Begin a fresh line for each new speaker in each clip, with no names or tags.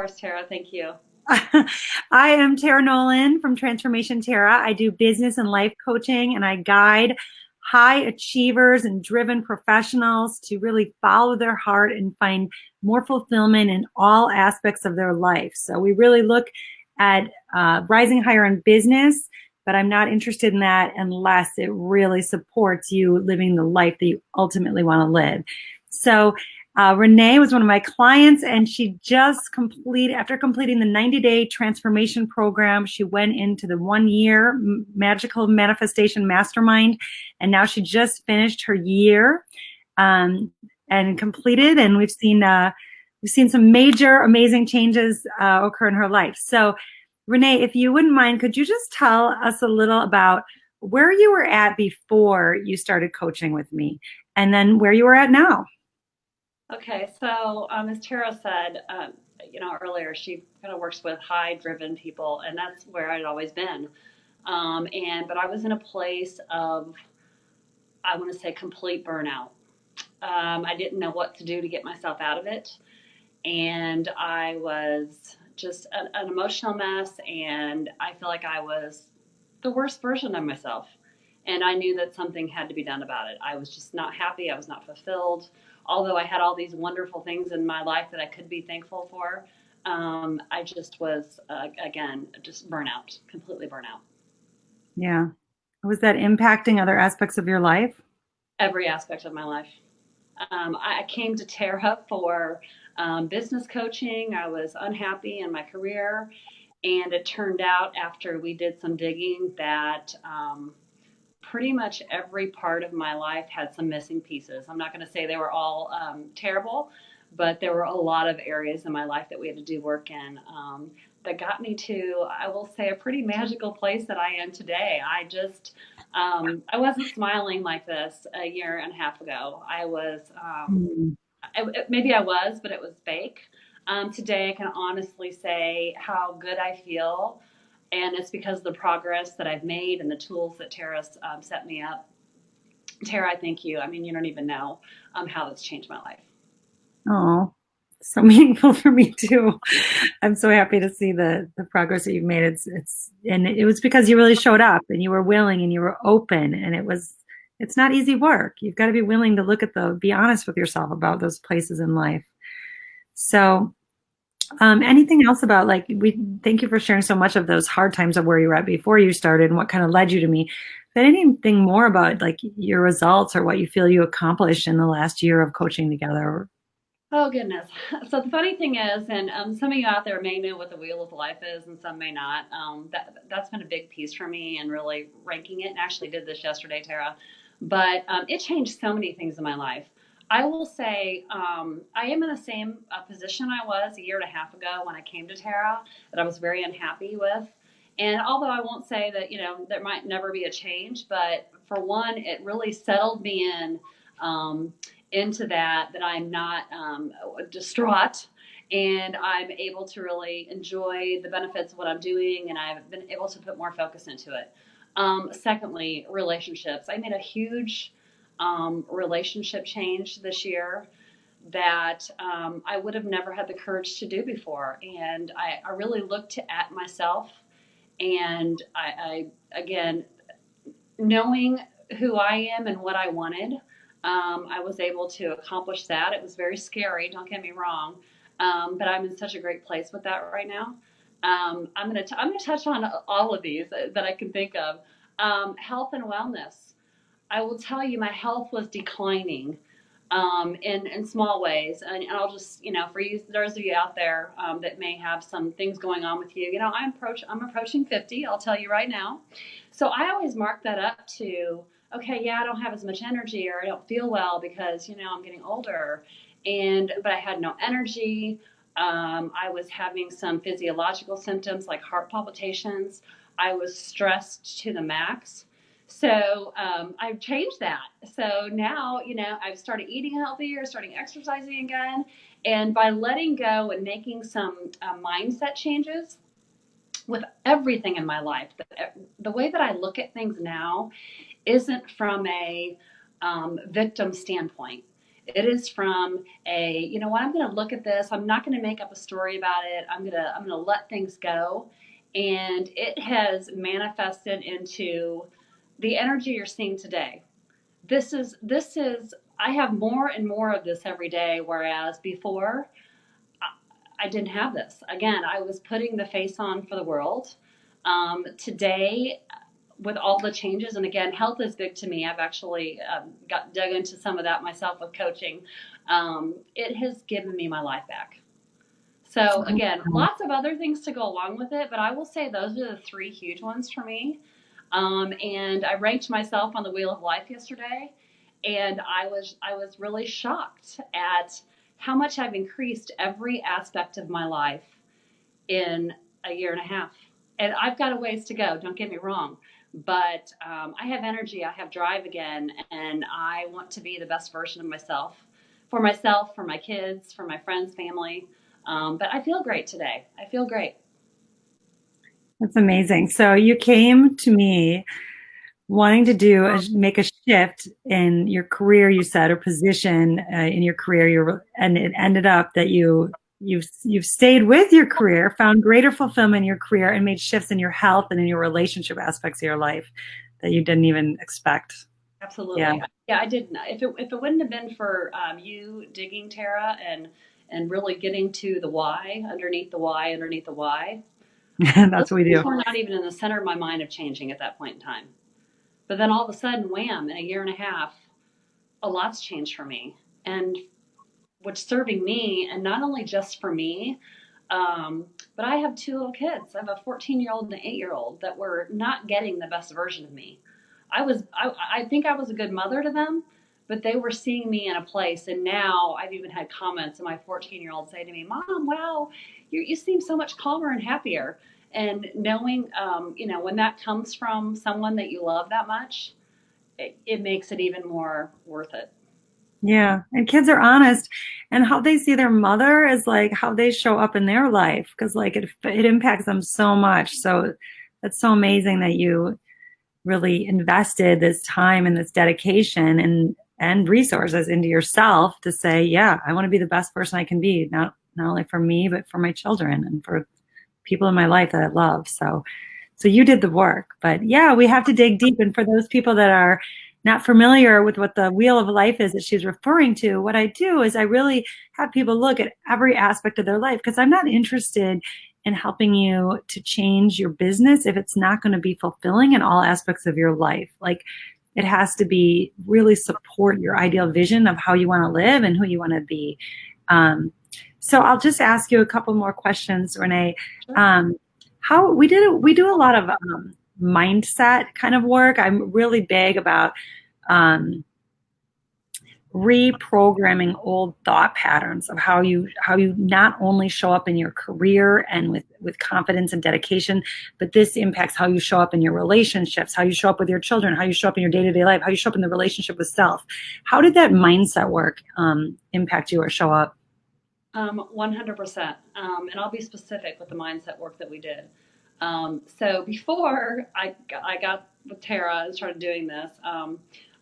course, Tara. Thank you.
I am Tara Nolan from Transformation Tara. I do business and life coaching, and I guide high achievers and driven professionals to really follow their heart and find more fulfillment in all aspects of their life. So we really look at rising higher in business, but I'm not interested in that unless it really supports you living the life that you ultimately want to live. So Renee was one of my clients, and she just after completing the 90-day transformation program, she went into the 1-year magical manifestation mastermind, and now she just finished her year and completed, and we've seen some major amazing changes occur in her life. So Renee, if you wouldn't mind, could you just tell us a little about where you were at before you started coaching with me, and then where you are at now?
Okay, so as Tara said, earlier, she kind of works with high-driven people, and that's where I'd always been. But I was in a place of, I want to say, complete burnout. I didn't know what to do to get myself out of it, and I was just an emotional mess, and I feel like I was the worst version of myself. And I knew that something had to be done about it. I was just not happy. I was not fulfilled. Although I had all these wonderful things in my life that I could be thankful for, I just was, again, just burnout, completely burnout.
Yeah. Was that impacting other aspects of your life?
Every aspect of my life. I came to Terra for business coaching. I was unhappy in my career. And it turned out after we did some digging that pretty much every part of my life had some missing pieces. I'm not going to say they were all terrible, but there were a lot of areas in my life that we had to do work in that got me to, I will say, a pretty magical place that I am today. I wasn't smiling like this a year and a half ago.
Mm.
Maybe I was, but it was fake. Today, I can honestly say how good I feel, and it's because of the progress that I've made and the tools that Tara's set me up. Tara, I thank you. I mean, you don't even know how that's changed my life.
Oh, so meaningful for me too. I'm so happy to see the progress that you've made. And it was because you really showed up and you were willing and you were open, and it's not easy work. You've got to be willing to be honest with yourself about those places in life. So, anything else about thank you for sharing so much of those hard times of where you were at before you started and what kind of led you to me. But anything more about like your results or what you feel you accomplished in the last year of coaching together?
Oh, goodness. So the funny thing is, and some of you out there may know what the wheel of life is, and some may not. That's been a big piece for me and really ranking it. And actually did this yesterday, Tara. But it changed so many things in my life. I will say I am in the same position I was a year and a half ago when I came to Tara that I was very unhappy with. And although I won't say that, there might never be a change, but for one, it really settled me um, into that I'm not distraught, and I'm able to really enjoy the benefits of what I'm doing, and I've been able to put more focus into it. Secondly, relationships. I made a huge relationship change this year that I would have never had the courage to do before. And I really looked at myself, and again, knowing who I am and what I wanted, I was able to accomplish that. It was very scary, don't get me wrong, but I'm in such a great place with that right now. I'm gonna touch on all of these that I can think of. Health and wellness. I will tell you, my health was declining in small ways. And I'll just, for you, those of you out there that may have some things going on with you, I'm approaching 50, I'll tell you right now. So I always mark that up to, okay, yeah, I don't have as much energy, or I don't feel well because, I'm getting older. But I had no energy. I was having some physiological symptoms like heart palpitations. I was stressed to the max. So I've changed that. So now, I've started eating healthier, starting exercising again. And by letting go and making some mindset changes with everything in my life, the way that I look at things now isn't from a victim standpoint. It is from a, you know what, I'm going to look at this. I'm not going to make up a story about it. I'm going to let things go. And it has manifested into the energy you're seeing today. This is I have more and more of this every day, whereas before I didn't have this. Again, I was putting the face on for the world. Today, with all the changes, and again, health is big to me. I've actually got dug into some of that myself with coaching. It has given me my life back. So again, lots of other things to go along with it, but I will say those are the three huge ones for me. And I ranked myself on the wheel of life yesterday, and I was really shocked at how much I've increased every aspect of my life in a year and a half. And I've got a ways to go, don't get me wrong. But I have energy, I have drive again, and I want to be the best version of myself, for my kids, for my friends, family. But I feel great today. I feel great.
That's amazing. So you came to me wanting to make a shift in your career, you said, or position in your career. And it ended up that you've stayed with your career, found greater fulfillment in your career, and made shifts in your health and in your relationship aspects of your life that you didn't even expect.
Absolutely. Yeah, I didn't. If it wouldn't have been for you digging, Tara, and really getting to the why, underneath the why, underneath the why,
That's what we do.
were not even in the center of my mind of changing at that point in time. But then all of a sudden, wham, in a year and a half, a lot's changed for me. And what's serving me, and not only just for me, but I have two little kids. I have a 14-year-old and an 8-year-old that were not getting the best version of me. I think I was a good mother to them, but they were seeing me in a place. And now I've even had comments, and my 14-year-old say to me, "Mom, wow, you seem so much calmer and happier." And knowing, when that comes from someone that you love that much, it makes it even more worth it.
Yeah. And kids are honest, and how they see their mother is like how they show up in their life, because like it impacts them so much. So that's so amazing that you really invested this time and this dedication and resources into yourself to say, yeah, I want to be the best person I can be, not only for me, but for my children and for people in my life that I love. So you did the work. But yeah, we have to dig deep. And for those people that are not familiar with what the wheel of life is that she's referring to, what I do is I really have people look at every aspect of their life, because I'm not interested in helping you to change your business if it's not going to be fulfilling in all aspects of your life. Like, it has to be really support your ideal vision of how you want to live and who you want to be. So I'll just ask you a couple more questions, Renee. How we do a lot of mindset kind of work. I'm really big about reprogramming old thought patterns of how you not only show up in your career and with confidence and dedication, but this impacts how you show up in your relationships, how you show up with your children, how you show up in your day-to-day life, how you show up in the relationship with self. How did that mindset work impact you or show up?
100%. And I'll be specific with the mindset work that we did. So before I got with Tara and started doing this,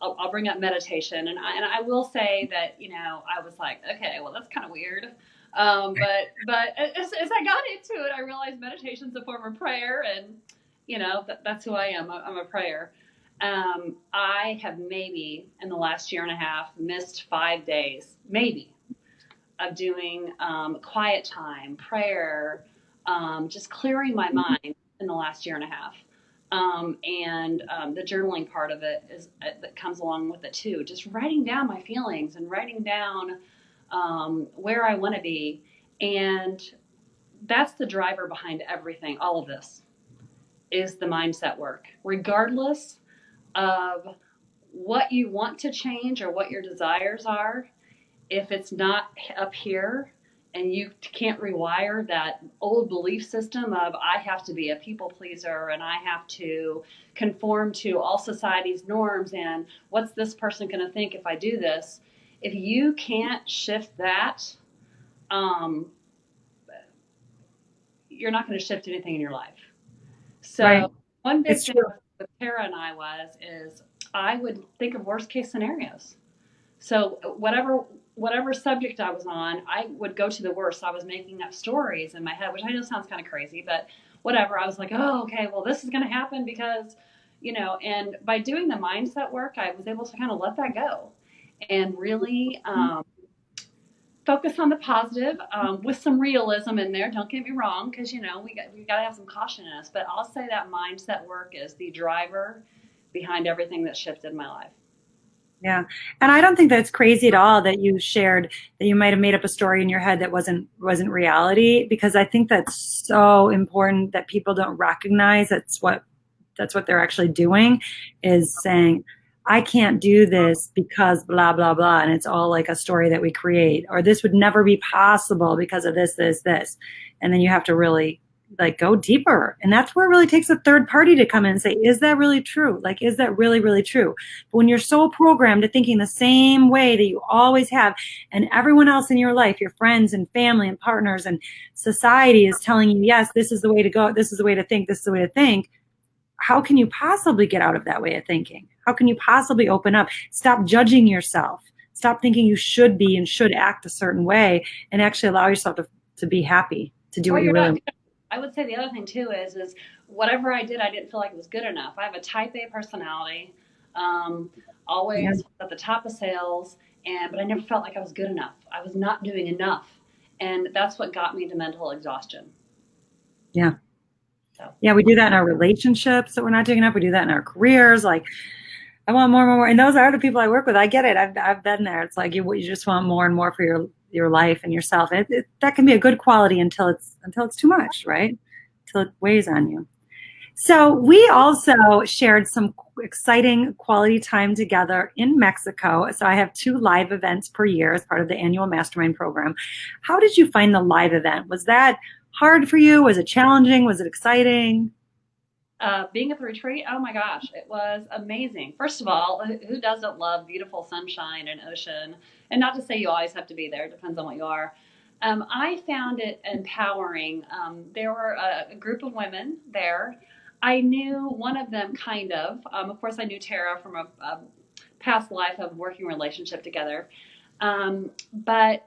I'll bring up meditation, and I will say that I was like, okay, well, that's kind of weird, but as I got into it, I realized meditation's a form of prayer, and that's who I am. I'm a prayer. I have maybe in the last year and a half missed 5 days, maybe, of doing quiet time, prayer, just clearing my mind in the last year and a half. And the journaling part of it is that comes along with it too. Just writing down my feelings and writing down where I want to be. And that's the driver behind everything. All of this is the mindset work, regardless of what you want to change or what your desires are. If it's not up here, and you can't rewire that old belief system of I have to be a people pleaser and I have to conform to all society's norms and what's this person going to think if I do this. If you can't shift that, you're not going to shift anything in your life. So right. One big thing with Tara and I is I would think of worst case scenarios. So whatever subject I was on, I would go to the worst. I was making up stories in my head, which I know sounds kind of crazy, but whatever. I was like, oh, okay, well, this is going to happen because, and by doing the mindset work, I was able to kind of let that go and really focus on the positive with some realism in there. Don't get me wrong, because we got to have some caution in us. But I'll say that mindset work is the driver behind everything that shifted my life.
Yeah. And I don't think that's crazy at all that you shared that you might have made up a story in your head that wasn't reality, because I think that's so important that people don't recognize that's what they're actually doing, is saying, I can't do this because blah, blah, blah. And it's all like a story that we create, or this would never be possible because of this, this, this. And then you have to really like go deeper. And that's where it really takes a third party to come in and say, is that really true? Like, is that really, really true? But when you're so programmed to thinking the same way that you always have, and everyone else in your life, your friends and family and partners and society is telling you, yes, this is the way to go. This is the way to think. This is the way to think. How can you possibly get out of that way of thinking? How can you possibly open up? Stop judging yourself. Stop thinking you should be and should act a certain way, and actually allow yourself to be happy, to do what you really want.
I would say the other thing too is whatever I did, I didn't feel like it was good enough. I have a type A personality, always at the top of sales, but I never felt like I was good enough. I was not doing enough, and that's what got me to mental exhaustion.
Yeah. Yeah, we do that in our relationships that we're not doing enough. We do that in our careers. Like, I want more and more. And those are the people I work with. I get it. I've been there. It's like you just want more and more for your life and yourself. That can be a good quality until it's too much, right? Until it weighs on you. So we also shared some exciting quality time together in Mexico. So I have 2 live events per year as part of the annual mastermind program. How did you find the live event? Was that hard for you? Was it challenging? Was it exciting?
Being at the retreat, oh my gosh, it was amazing. First of all, who doesn't love beautiful sunshine and ocean? And not to say you always have to be there, it depends on what you are. I found it empowering. There were a group of women there. I knew one of them kind of. Of course, I knew Tara from a past life of working relationship together. But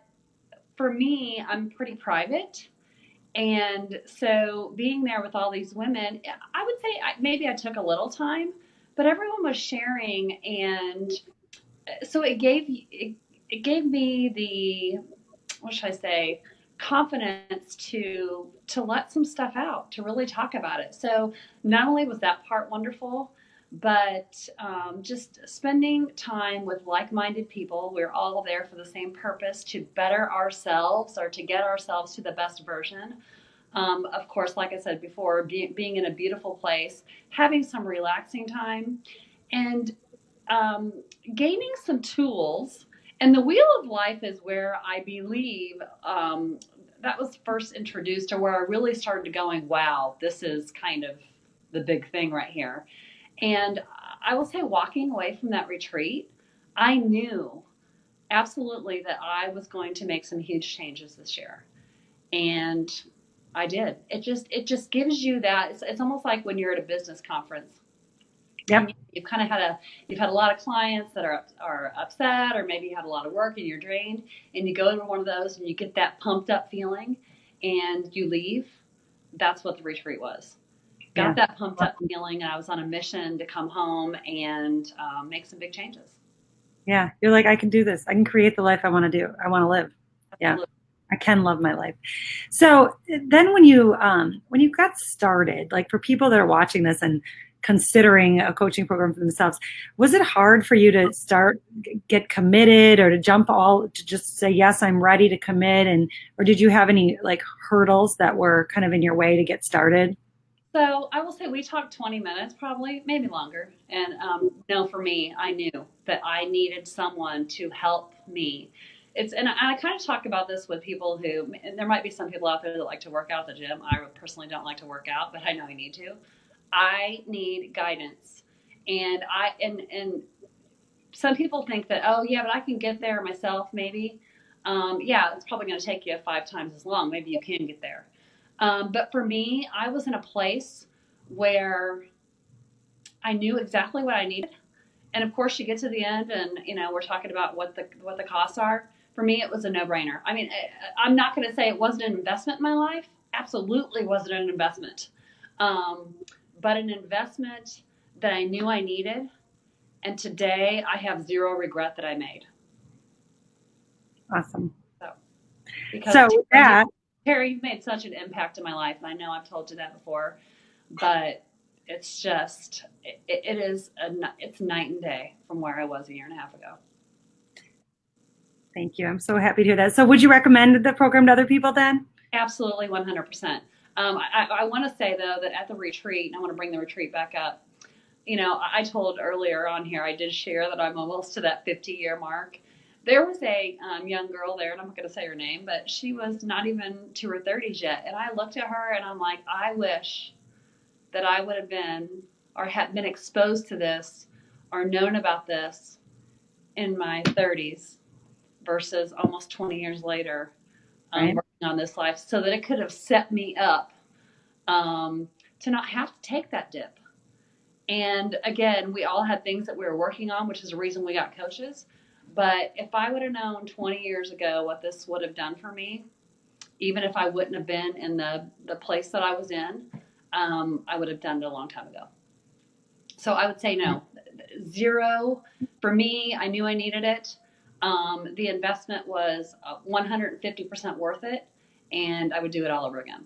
for me, I'm pretty private. And so being there with all these women, I would say maybe I took a little time, but everyone was sharing. And so it gave me the, what should I say, confidence to let some stuff out, to really talk about it. So not only was that part wonderful, but just spending time with like-minded people. We're all there for the same purpose, to better ourselves or to get ourselves to the best version. Of course, like I said before, being in a beautiful place, having some relaxing time, and gaining some tools. And the Wheel of Life is where I believe that was first introduced, or where I really started going, wow, this is kind of the big thing right here. And I will say, walking away from that retreat, I knew absolutely that I was going to make some huge changes this year. And I did. It just gives you that. It's almost like when you're at a business conference.
Yep.
You've had a lot of clients that are upset, or maybe you had a lot of work and you're drained, and you go into one of those and you get that pumped up feeling and you leave. That's what the retreat was. Got that pumped up feeling, and I was on a mission to come home and make some big changes.
Yeah. You're like, I can do this. I can create the life I want to do. I want to live.
Absolutely.
Yeah. I can love my life. So then when you got started, like for people that are watching this and considering a coaching program for themselves, was it hard for you to get committed, or to just say, yes, I'm ready to commit? Or did you have any like hurdles that were kind of in your way to get started?
So I will say we talked 20 minutes, probably, maybe longer. And no, for me, I knew that I needed someone to help me. And I kind of talk about this with people who, and there might be some people out there that like to work out at the gym. I personally don't like to work out, but I know I need to. I need guidance. And some people think that, oh yeah, but I can get there myself, maybe. Yeah, it's probably going to take you 5 times as long. Maybe you can get there. But for me, I was in a place where I knew exactly what I needed, And of course, you get to the end, and we're talking about what the costs are. For me, it was a no-brainer. I mean, I'm not going to say it wasn't an investment in my life. Absolutely wasn't an investment, but an investment that I knew I needed. And today, I have zero regret that I made.
Awesome.
Because
with that,
Terry, you've made such an impact in my life, and I know I've told you that before, but it's just it's night and day from where I was a year and a half ago.
Thank you. I'm so happy to hear that. So would you recommend the program to other people then?
Absolutely, 100%. I want to say, though, that at the retreat, and I want to bring the retreat back up, I told earlier on here, I did share that I'm almost to that 50-year mark. There was a young girl there, and I'm not going to say her name, but she was not even to her 30s yet. And I looked at her, and I'm like, I wish that I would have been or had been exposed to this or known about this in my 30s versus almost 20 years later working on this life, so that it could have set me up to not have to take that dip. And again, we all had things that we were working on, which is the reason we got coaches. But if I would have known 20 years ago what this would have done for me, even if I wouldn't have been in the place that I was in, I would have done it a long time ago. So I would say no. Zero. For me, I knew I needed it. The investment was 150% worth it, and I would do it all over again.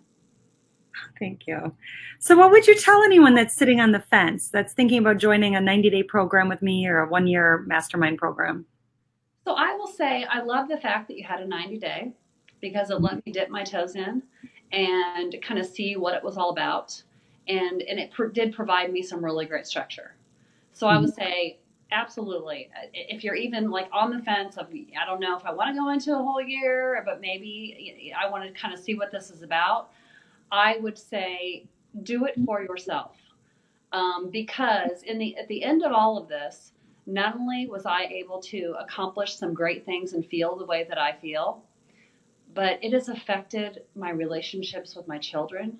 Thank you. So what would you tell anyone that's sitting on the fence, that's thinking about joining a 90-day program with me or a 1-year mastermind program?
So I will say I love the fact that you had a 90-day, because it let me dip my toes in and kind of see what it was all about. And it did provide me some really great structure. So I would say, absolutely. If you're even like on the fence of, I don't know if I want to go into a whole year, but maybe I want to kind of see what this is about, I would say do it for yourself. Because at the end of all of this, not only was I able to accomplish some great things and feel the way that I feel, but it has affected my relationships with my children.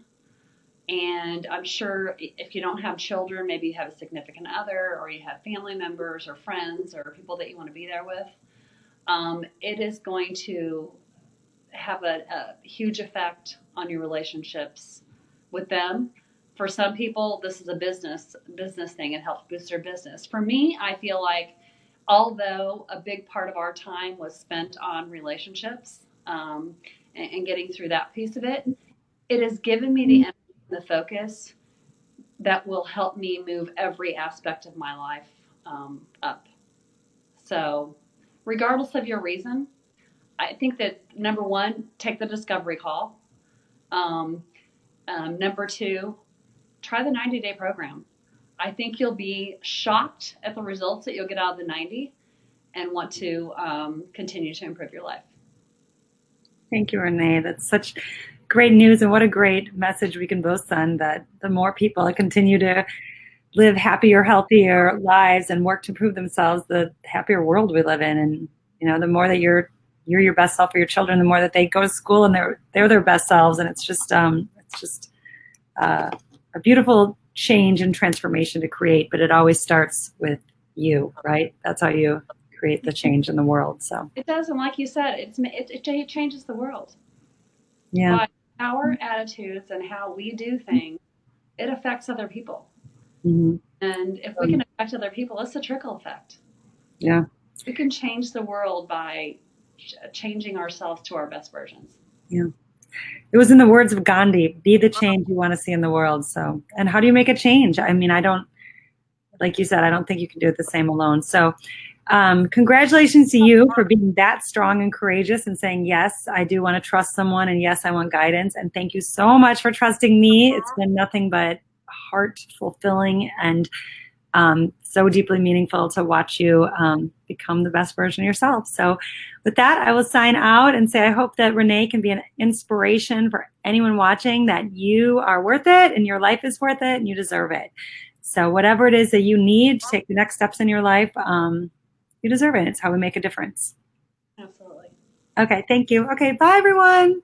And I'm sure if you don't have children, maybe you have a significant other, or you have family members or friends or people that you want to be there with. It is going to have a huge effect on your relationships with them. For some people, this is a business thing. It helps boost their business. For me, I feel like although a big part of our time was spent on relationships and getting through that piece of it, it has given me the energy and the focus that will help me move every aspect of my life up. So regardless of your reason, I think that number one, take the discovery call. Number two, try the 90-day program. I think you'll be shocked at the results that you'll get out of the 90 and want to continue to improve your life.
Thank you, Renee. That's such great news, and what a great message we can both send, that the more people continue to live happier, healthier lives and work to improve themselves, the happier world we live in. And the more that you're your best self for your children, the more that they go to school and they're their best selves. And it's just a beautiful change and transformation to create, but it always starts with you, right? That's how you create the change in the world. So
it does, and like you said, it changes the world.
Yeah.
By our attitudes and how we do things, it affects other people.
Mm-hmm.
And if we can affect other people, it's a trickle effect.
Yeah.
We can change the world by changing ourselves to our best versions.
Yeah. It was in the words of Gandhi, be the change you want to see in the world. So, and how do you make a change? I mean, like you said, I don't think you can do it the same alone. So congratulations to you for being that strong and courageous and saying, yes, I do want to trust someone, and yes, I want guidance. And thank you so much for trusting me. It's been nothing but heart fulfilling and so deeply meaningful to watch you become the best version of yourself. So with that, I will sign out and say I hope that Renee can be an inspiration for anyone watching, that you are worth it and your life is worth it and you deserve it. So whatever it is that you need to take the next steps in your life, you deserve it. It's how we make a difference.
Absolutely.
Okay, thank you. Okay, bye everyone.